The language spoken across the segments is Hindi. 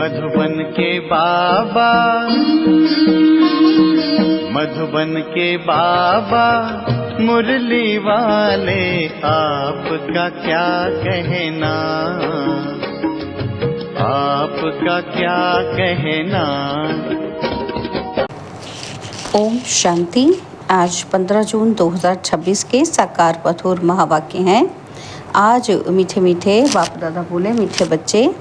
मधुबन के बाबा, मधुबन के बाबा मुरली वाले, आपका क्या कहना, आपका क्या कहना। ओम शांति। आज 15 जून 2026 के साकार मधुर महावाक्य हैं। आज मीठे मीठे बाप दादा बोले, मीठे बच्चे,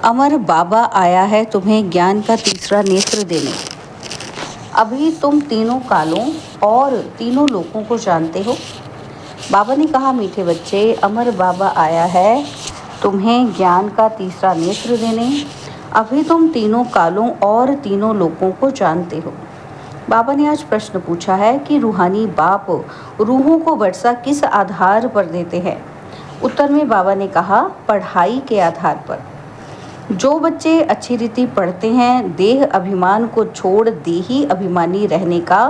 अमर बाबा आया है तुम्हें ज्ञान का तीसरा नेत्र देने। अभी तुम तीनों कालों और तीनों लोगों को जानते हो। बाबा ने कहा, मीठे बच्चे, अमर बाबा आया है तुम्हें ज्ञान का तीसरा नेत्र देने। अभी तुम तीनों कालों और तीनों लोगों को जानते हो। बाबा ने आज प्रश्न पूछा है कि रूहानी बाप रूहों को वर्षा किस आधार पर देते हैं। उत्तर में बाबा ने कहा, पढ़ाई के आधार पर। जो बच्चे अच्छी रीति पढ़ते हैं, देह अभिमान को छोड़ देही अभिमानी रहने का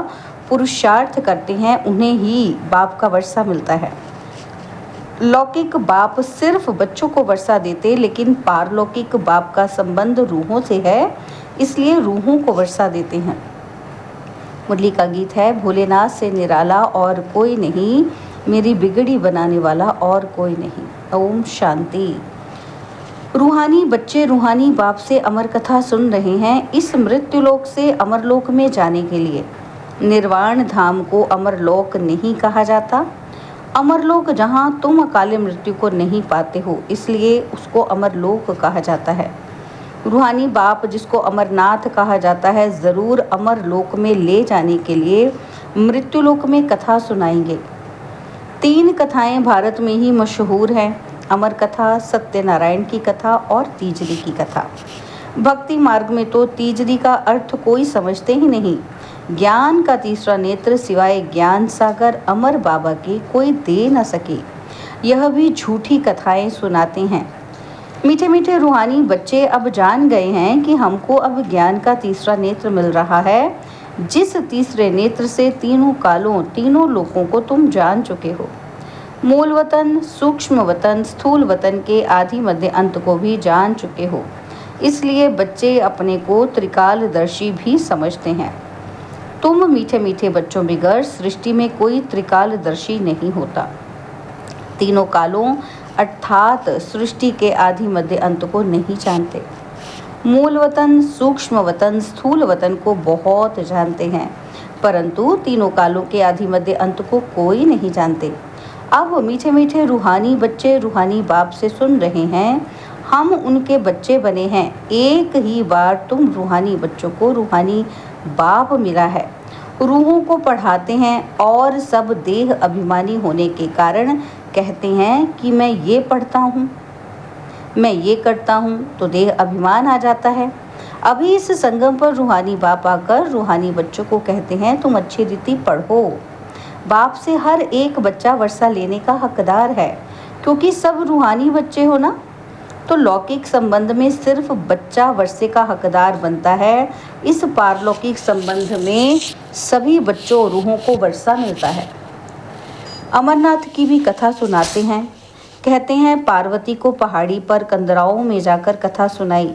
पुरुषार्थ करते हैं, उन्हें ही बाप का वर्षा मिलता है। लौकिक बाप सिर्फ बच्चों को वर्षा देते, लेकिन पारलौकिक बाप का संबंध रूहों से है, इसलिए रूहों को वर्षा देते हैं। मुरली का गीत है, भोलेनाथ से निराला और कोई नहीं, मेरी बिगड़ी बनाने वाला और कोई नहीं। ओम शांति। रूहानी बच्चे रूहानी बाप से अमर कथा सुन रहे हैं। इस मृत्युलोक से अमरलोक में जाने के लिए निर्वाण धाम को अमरलोक नहीं कहा जाता। अमरलोक जहाँ तुम अकाले मृत्यु को नहीं पाते हो, इसलिए उसको अमरलोक कहा जाता है। रूहानी बाप, जिसको अमरनाथ कहा जाता है, ज़रूर अमरलोक में ले जाने के लिए मृत्युलोक में कथा सुनाएंगे। 3 कथाएं भारत में ही मशहूर हैं, अमर कथा, सत्यनारायण की कथा और तीजरी की कथा। भक्ति मार्ग में तो तीजरी का अर्थ कोई समझते ही नहीं। ज्ञान का तीसरा नेत्र सिवाय ज्ञान सागर अमर बाबा के कोई दे न सके। यह भी झूठी कथाएं सुनाते हैं। मीठे मीठे रूहानी बच्चे अब जान गए हैं कि हमको अब ज्ञान का तीसरा नेत्र मिल रहा है, जिस तीसरे नेत्र से तीनों कालों तीनों लोगों को तुम जान चुके हो। मूल वतन, सूक्ष्म वतन, स्थूल वतन के आदि मध्य अंत को भी जान चुके हो। इसलिए बच्चे अपने को त्रिकालदर्शी भी समझते हैं। तुम मीठे मीठे बच्चों बिगैर सृष्टि में कोई त्रिकालदर्शी नहीं होता। तीनों कालों अर्थात सृष्टि के आदि मध्य अंत को नहीं जानते। मूल वतन, सूक्ष्म वतन, स्थूल वतन को बहुत जानते हैं, परंतु तीनों कालों के आदि मध्य अंत को कोई नहीं जानते। अब मीठे मीठे रूहानी बच्चे रूहानी बाप से सुन रहे हैं, हम उनके बच्चे बने हैं। एक ही बार तुम रूहानी बच्चों को रूहानी बाप मिला है, रूहों को पढ़ाते हैं और सब देह अभिमानी होने के कारण कहते हैं कि मैं ये पढ़ता हूँ, मैं ये करता हूँ, तो देह अभिमान आ जाता है। अभी इस संगम पर रूहानी बाप आकर रूहानी बच्चों को कहते हैं, तुम अच्छी रीति पढ़ो। बाप से हर एक बच्चा वर्षा लेने का हकदार है, क्योंकि सब रूहानी बच्चे हो ना, तो लौकिक संबंध में सिर्फ बच्चा वर्षे का हकदार बनता है। इस पारलौकिक संबंध में सभी बच्चों रूहों को वर्षा मिलता है। अमरनाथ की भी कथा सुनाते हैं। कहते हैं, पार्वती को पहाड़ी पर कंदराओं में जाकर कथा सुनाई।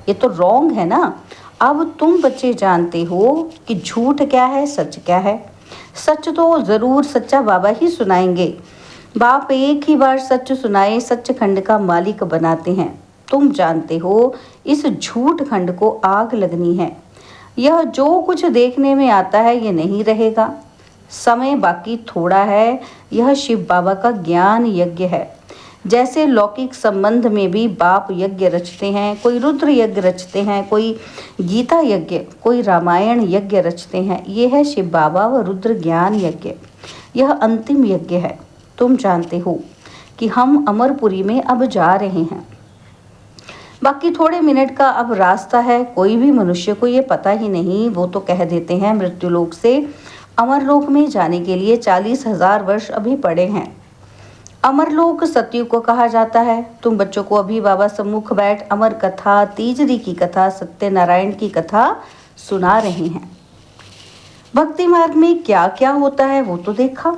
ये तो रॉन्ग है ना। अब तुम बच्चे जानते हो कि झूठ क्या है, सच क्या है। सच तो ज़रूर सच्चा बाबा ही सुनाएंगे। बाप एक ही बार सच सुनाए सच्चखंड का मालिक बनाते हैं। तुम जानते हो इस झूठ खंड को आग लगनी है। यह जो कुछ देखने में आता है ये नहीं रहेगा। समय बाकी थोड़ा है। यह शिव बाबा का ज्ञान यज्ञ है। जैसे लौकिक संबंध में भी बाप यज्ञ रचते हैं, कोई रुद्र यज्ञ रचते हैं, कोई गीता यज्ञ, कोई रामायण यज्ञ रचते हैं। ये है शिव बाबा व रुद्र ज्ञान यज्ञ। यह अंतिम यज्ञ है। तुम जानते हो कि हम अमरपुरी में अब जा रहे हैं। बाकी थोड़े मिनट का अब रास्ता है। कोई भी मनुष्य को ये पता ही नहीं। वो तो कह देते हैं मृत्युलोक से अमरलोक में जाने के लिए 40,000 वर्ष अभी पड़े हैं। अमरलोक सतयुग को कहा जाता है। तुम बच्चों को अभी बाबा सम्मुख बैठ अमर कथा, तीजरी की कथा, सत्यनारायण की कथा सुना रहे हैं। भक्ति मार्ग में क्या क्या होता है वो तो देखा।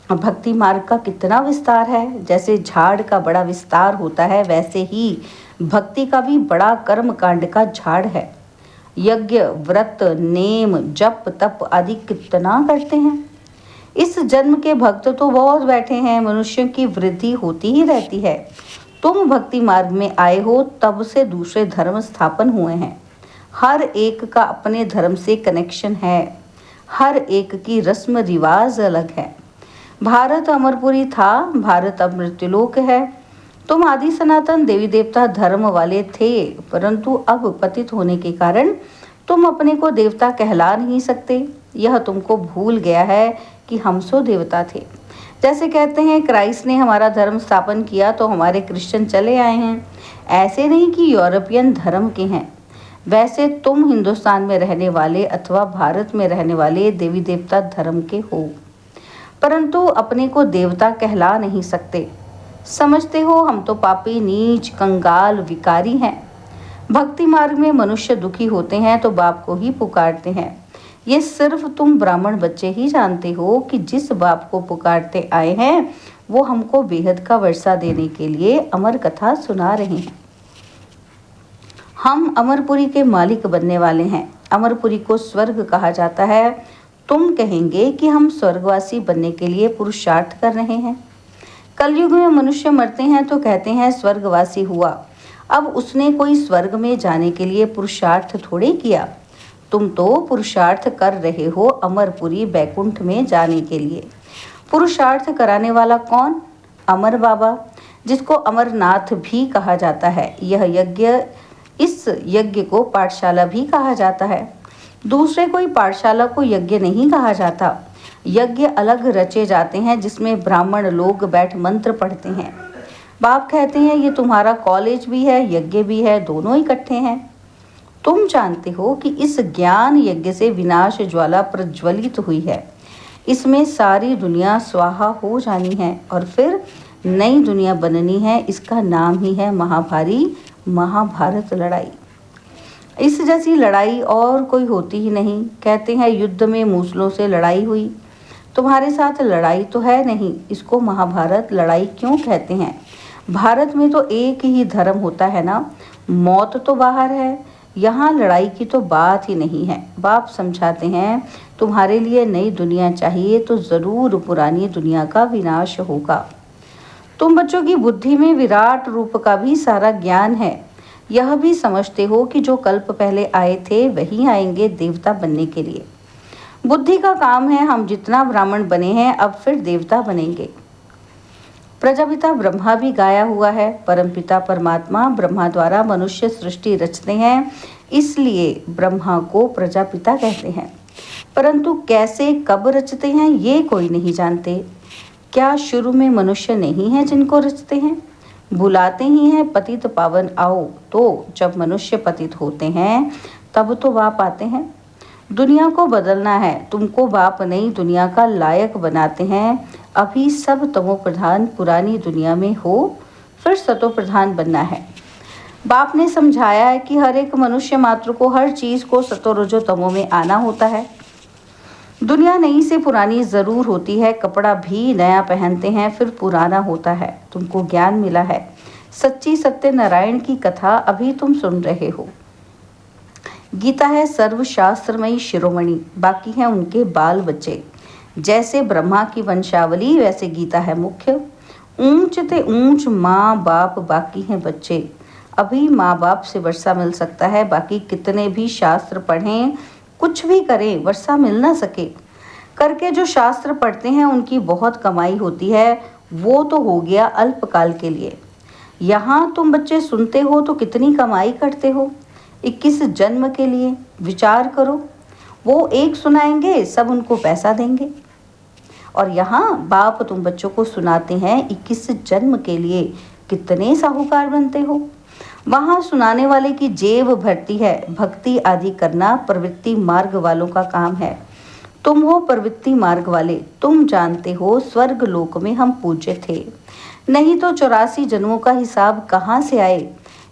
भक्ति मार्ग का कितना विस्तार है। जैसे झाड़ का बड़ा विस्तार होता है, वैसे ही भक्ति का भी बड़ा कर्म कांड का झाड़ है। यज्ञ, व्रत, नेम, जप, तप आदि कितना करते हैं। इस जन्म के भक्त तो बहुत बैठे हैं, मनुष्यों की वृद्धि होती ही रहती है। तुम भक्ति मार्ग में आए हो, तब से दूसरे धर्म स्थापन हुए हैं। हर एक का अपने धर्म से कनेक्शन है, हर एक की रस्म रिवाज अलग है। भारत अमरपुरी था, भारत अब मृत्युलोक है। तुम आदि सनातन देवी देवता धर्म वाले थे, परंतु अब पतित होने के कारण तुम अपने को देवता कहला नहीं सकते। यह तुमको भूल गया है कि हम सो देवता थे। जैसे कहते हैं क्राइस्ट ने हमारा धर्म स्थापन किया तो हमारे क्रिश्चियन चले आए हैं, ऐसे नहीं कि यूरोपियन धर्म के हैं। वैसे तुम हिंदुस्तान में रहने वाले अथवा भारत में रहने वाले देवी देवता धर्म के हो, परंतु अपने को देवता कहला नहीं सकते। समझते हो हम तो पापी, नीच, कंगाल, विकारी हैं। भक्ति मार्ग में मनुष्य दुखी होते हैं तो बाप को ही पुकारते हैं। ये सिर्फ तुम ब्राह्मण बच्चे ही जानते हो कि जिस बाप को पुकारते आए हैं वो हमको बेहद का वर्षा देने के लिए अमर कथा सुना रहे हैं। हम अमरपुरी के मालिक बनने वाले हैं। अमरपुरी को स्वर्ग कहा जाता है। तुम कहेंगे कि हम स्वर्गवासी बनने के लिए पुरुषार्थ कर रहे हैं। कलयुग में मनुष्य मरते हैं तो कहते हैं स्वर्गवासी हुआ। अब उसने कोई स्वर्ग में जाने के लिए पुरुषार्थ थोड़े किया। तुम तो पुरुषार्थ कर रहे हो अमरपुरी बैकुंठ में जाने के लिए। पुरुषार्थ कराने वाला कौन? अमर बाबा, जिसको अमरनाथ भी कहा जाता है। यह यज्ञ, इस यज्ञ को पाठशाला भी कहा जाता है। दूसरे कोई पाठशाला को यज्ञ नहीं कहा जाता। यज्ञ अलग रचे जाते हैं जिसमें ब्राह्मण लोग बैठ मंत्र पढ़ते हैं। बाप कहते हैं ये तुम्हारा कॉलेज भी है, यज्ञ भी है, दोनों इकट्ठे हैं। तुम जानते हो कि इस ज्ञान यज्ञ से विनाश ज्वाला प्रज्वलित हुई है। इसमें सारी दुनिया स्वाहा हो जानी है और फिर नई दुनिया बननी है। इसका नाम ही है महाभारत लड़ाई। इस जैसी लड़ाई और कोई होती ही नहीं। कहते हैं युद्ध में मूसलों से लड़ाई हुई। तुम्हारे साथ लड़ाई तो है नहीं, इसको महाभारत लड़ाई क्यों कहते हैं? भारत में तो एक ही धर्म होता है ना, मौत तो बाहर है, यहाँ लड़ाई की तो बात ही नहीं है। बाप समझाते हैं तुम्हारे लिए नई दुनिया चाहिए तो ज़रूर पुरानी दुनिया का विनाश होगा। तुम बच्चों की बुद्धि में विराट रूप का भी सारा ज्ञान है। यह भी समझते हो कि जो कल्प पहले आए थे वही आएंगे देवता बनने के लिए। बुद्धि का काम है, हम जितना ब्राह्मण बने हैं अब फिर देवता बनेंगे। प्रजापिता ब्रह्मा भी गाया हुआ है। परमपिता परमात्मा ब्रह्मा द्वारा मनुष्य सृष्टि रचते हैं, इसलिए ब्रह्मा को प्रजापिता कहते हैं। परंतु कैसे कब रचते हैं ये कोई नहीं जानते। क्या शुरू में मनुष्य नहीं है जिनको रचते हैं? बुलाते ही हैं पतित पावन आओ, तो जब मनुष्य पतित होते हैं तब तो बाप आते हैं। दुनिया को बदलना है, तुमको बाप नई दुनिया का लायक बनाते हैं। अभी सब तमो प्रधान पुरानी दुनिया में हो, फिर सतो प्रधान बनना है। बाप ने समझाया है कि हर एक मनुष्य मात्र को हर चीज को सतो रजो तमो में आना होता है। दुनिया नई से पुरानी जरूर होती है, कपड़ा भी नया पहनते हैं फिर पुराना होता है। तुमको ज्ञान मिला है, सच्ची सत्य नारायण की कथा अभी तुम सुन रहे हो। गीता है सर्वशास्त्रमयी शिरोमणि, बाकी हैं उनके बाल बच्चे। जैसे ब्रह्मा की वंशावली वैसे गीता है मुख्य। ऊंच ते ऊंच माँ बाप, बाकी हैं बच्चे। अभी माँ बाप से वर्षा मिल सकता है, बाकी कितने भी शास्त्र पढ़ें, कुछ भी करें, वर्षा मिल ना सके। करके जो शास्त्र पढ़ते हैं उनकी बहुत कमाई होती है, वो तो हो गया अल्पकाल के लिए। यहाँ तुम बच्चे सुनते हो तो कितनी कमाई करते हो? 21 जन्म के लिए विचार करो। वो एक सुनाएंगे, सब उनको पैसा देंगे। और यहाँ बाप तुम बच्चों को सुनाते हैं 21 जन्म के लिए, कितने साहूकार बनते हो। वहाँ सुनाने वाले की जेब भरती है। भक्ति आदि करना प्रवृत्ति मार्ग वालों का काम है। तुम हो प्रवृत्ति मार्ग वाले। तुम जानते हो स्वर्ग लोक में हम पूज्य थे, नहीं तो 84 जन्मों का हिसाब कहाँ से आए।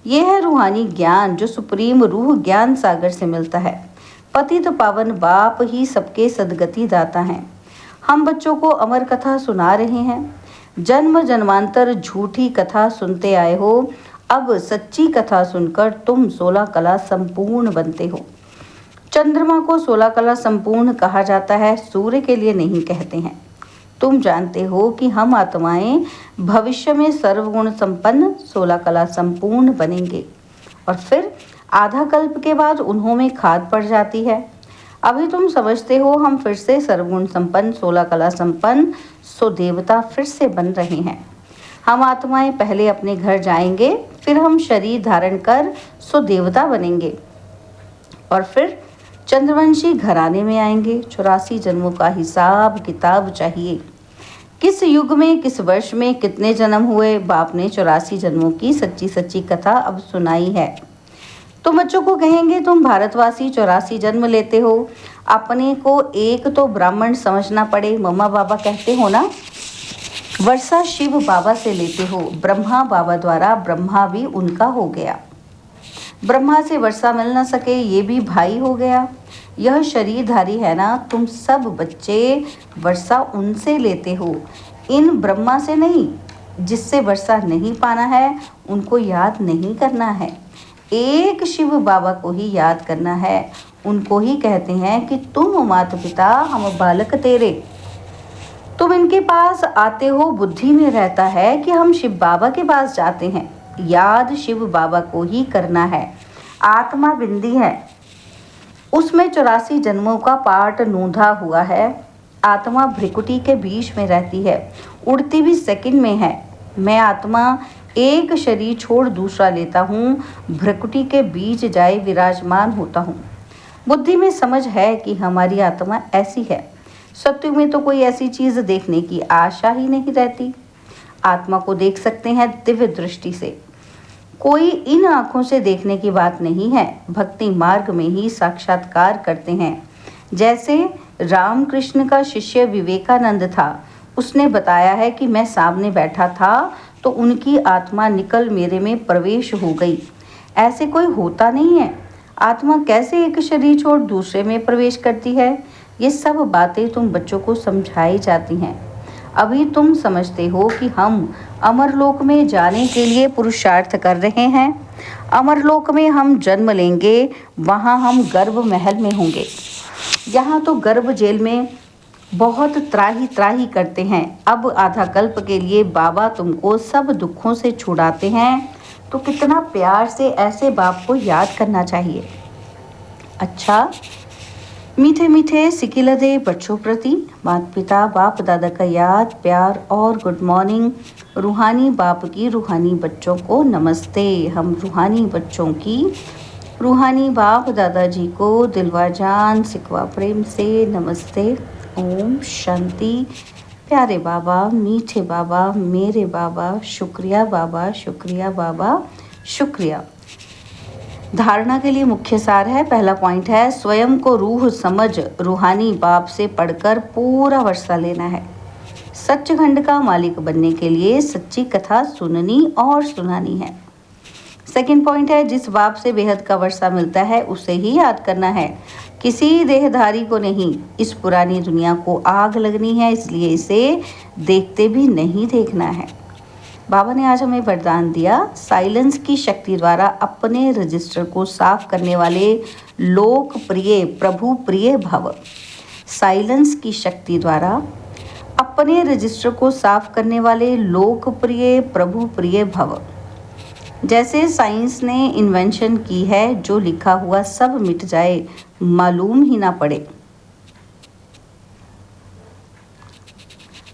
ये है रूहानी ज्ञान जो सुप्रीम रूह ज्ञान सागर से मिलता है। पतित पावन बाप ही सबके सदगति दाता हैं। हम बच्चों को अमर कथा सुना रहे हैं। जन्म जन्मांतर झूठी कथा सुनते आए हो, अब सच्ची कथा सुनकर तुम 16 कला संपूर्ण बनते हो। चंद्रमा को 16 कला संपूर्ण कहा जाता है, सूर्य के लिए नहीं कहते हैं। तुम जानते हो कि हम आत्माएं भविष्य में सर्वगुण संपन्न 16 कला संपूर्ण बनेंगे और फिर आधा कल्प के बाद उन्हों में खाद पड़ जाती है। अभी तुम समझते हो हम फिर से सर्वगुण संपन्न 16 कला संपन्न सो देवता फिर से बन रहे हैं। हम आत्माएं पहले अपने घर जाएंगे, फिर हम शरीर धारण कर सो देवता बनेंगे और फिर चंद्रवंशी घराने में आएंगे। 84 जन्मों का हिसाब किताब चाहिए। किस युग में किस वर्ष में कितने जन्म हुए, बाप ने 84 जन्मों की सच्ची सच्ची कथा अब सुनाई है। तो बच्चों को कहेंगे तुम भारतवासी 84 जन्म लेते हो, अपने को एक तो ब्राह्मण समझना पड़े। मम्मा बाबा कहते हो ना, वर्षा शिव बाबा से लेते हो, ब्रह्मा बाबा द्वारा ब्रह्मा भी उनका हो गया। ब्रह्मा से वर्षा मिल न सके, ये भी भाई हो गया। यह शरीरधारी है ना, तुम सब बच्चे वर्षा उनसे लेते हो, इन ब्रह्मा से नहीं। जिससे वर्षा नहीं पाना है उनको याद नहीं करना है, एक शिव बाबा को ही याद करना है। उनको ही कहते हैं कि तुम माता पिता, हम बालक तेरे। तुम इनके पास आते हो, बुद्धि में रहता है कि हम शिव बाबा के पास जाते हैं। याद शिव बाबा को ही करना है। आत्मा बिंदी है, उसमें 84 जन्मों का पाठ नूंधा हुआ है। आत्मा भ्रिकुटी के बीच में रहती है, उड़ती भी सेकंड में है। मैं आत्मा एक शरीर छोड़ दूसरा लेता हूँ, भ्रिकुटी के बीच जाए विराजमान होता हूँ। बुद्धि में समझ है कि हमारी आत्मा ऐसी है। सत्युग में तो कोई ऐसी चीज़ देखने की आशा ही नहीं रहती। आत्मा को देख सकते हैं दिव्य दृष्टि से, कोई इन आँखों से देखने की बात नहीं है। भक्ति मार्ग में ही साक्षात्कार करते हैं। जैसे रामकृष्ण का शिष्य विवेकानंद था, उसने बताया है कि मैं सामने बैठा था तो उनकी आत्मा निकल मेरे में प्रवेश हो गई। ऐसे कोई होता नहीं है। आत्मा कैसे एक शरीर छोड़ दूसरे में प्रवेश करती है, ये सब बातें तुम बच्चों को समझाई जाती हैं। अभी तुम समझते हो कि हम अमरलोक में जाने के लिए पुरुषार्थ कर रहे हैं। अमरलोक में हम जन्म लेंगे, वहाँ हम गर्भ महल में होंगे। यहाँ तो गर्भ जेल में बहुत त्राही त्राही करते हैं। अब आधा कल्प के लिए बाबा तुमको सब दुखों से छुड़ाते हैं, तो कितना प्यार से ऐसे बाप को याद करना चाहिए। अच्छा, मीठे मीठे सिकिलदे बच्चों प्रति माता पिता बाप दादा का याद प्यार और गुड मॉर्निंग। रूहानी बाप की रूहानी बच्चों को नमस्ते। हम रूहानी बच्चों की रूहानी बाप दादाजी को दिलवा जान सिकवा प्रेम से नमस्ते। ओम शांति। प्यारे बाबा, मीठे बाबा, मेरे बाबा, शुक्रिया बाबा, शुक्रिया बाबा, शुक्रिया। धारणा के लिए मुख्य सार है। पहला पॉइंट है, स्वयं को रूह समझ रूहानी बाप से पढ़कर पूरा वर्षा लेना है। सच्चखंड का मालिक बनने के लिए सच्ची कथा सुननी और सुनानी है। सेकंड पॉइंट है, जिस बाप से बेहद का वर्षा मिलता है उसे ही याद करना है, किसी देहधारी को नहीं। इस पुरानी दुनिया को आग लगनी है, इसलिए इसे देखते भी नहीं देखना है। बाबा ने आज हमें वरदान दिया, साइलेंस की शक्ति द्वारा अपने रजिस्टर को साफ करने वाले लोकप्रिय प्रभु प्रिय भव। साइलेंस की शक्ति द्वारा अपने रजिस्टर को साफ करने वाले लोकप्रिय प्रभु प्रिय भव। जैसे साइंस ने इन्वेंशन की है, जो लिखा हुआ सब मिट जाए, मालूम ही ना पड़े।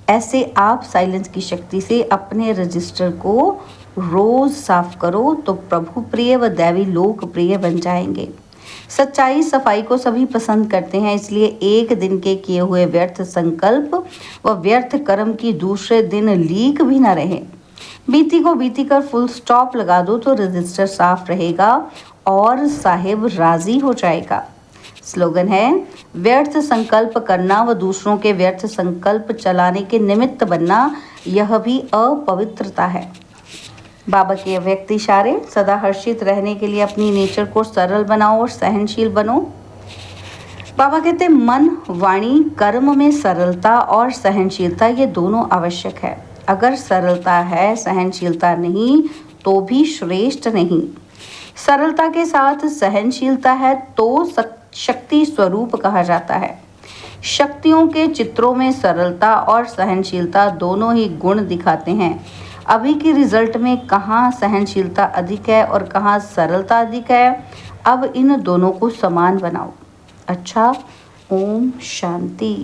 ऐसे आप साइलेंस की शक्ति से अपने रजिस्टर को रोज साफ करो तो प्रभु प्रिय व दैवी लोक प्रिय बन जाएंगे। सच्चाई सफाई को सभी पसंद करते हैं, इसलिए एक दिन के किए हुए व्यर्थ संकल्प व व्यर्थ कर्म की दूसरे दिन लीक भी ना रहे। बीती को बीती कर फुल स्टॉप लगा दो तो रजिस्टर साफ रहेगा और साहिब राजी हो जाएगा। स्लोगन है, व्यर्थ संकल्प करना व दूसरों के व्यर्थ संकल्प चलाने के निमित्त बनना, यह भी अपवित्रता है। बाबा के व्यक्ति इशारे, सदा हर्षित रहने के लिए अपनी नेचर को सरल बनाओ और सहनशील बनो। बाबा कहते हैं मन, वाणी, कर्म में सरलता और सहनशीलता ये दोनों आवश्यक है। अगर सरलता है, सहनशीलता नहीं, तो भी श्रेष्ठ नहीं। सरलता के साथ सहनशीलता है तो शक्ति स्वरूप कहा जाता है। शक्तियों के चित्रों में सरलता और सहनशीलता दोनों ही गुण दिखाते हैं। अभी की रिजल्ट में कहाँ सहनशीलता अधिक है और कहाँ सरलता अधिक है, अब इन दोनों को समान बनाओ। अच्छा, ओम शांति।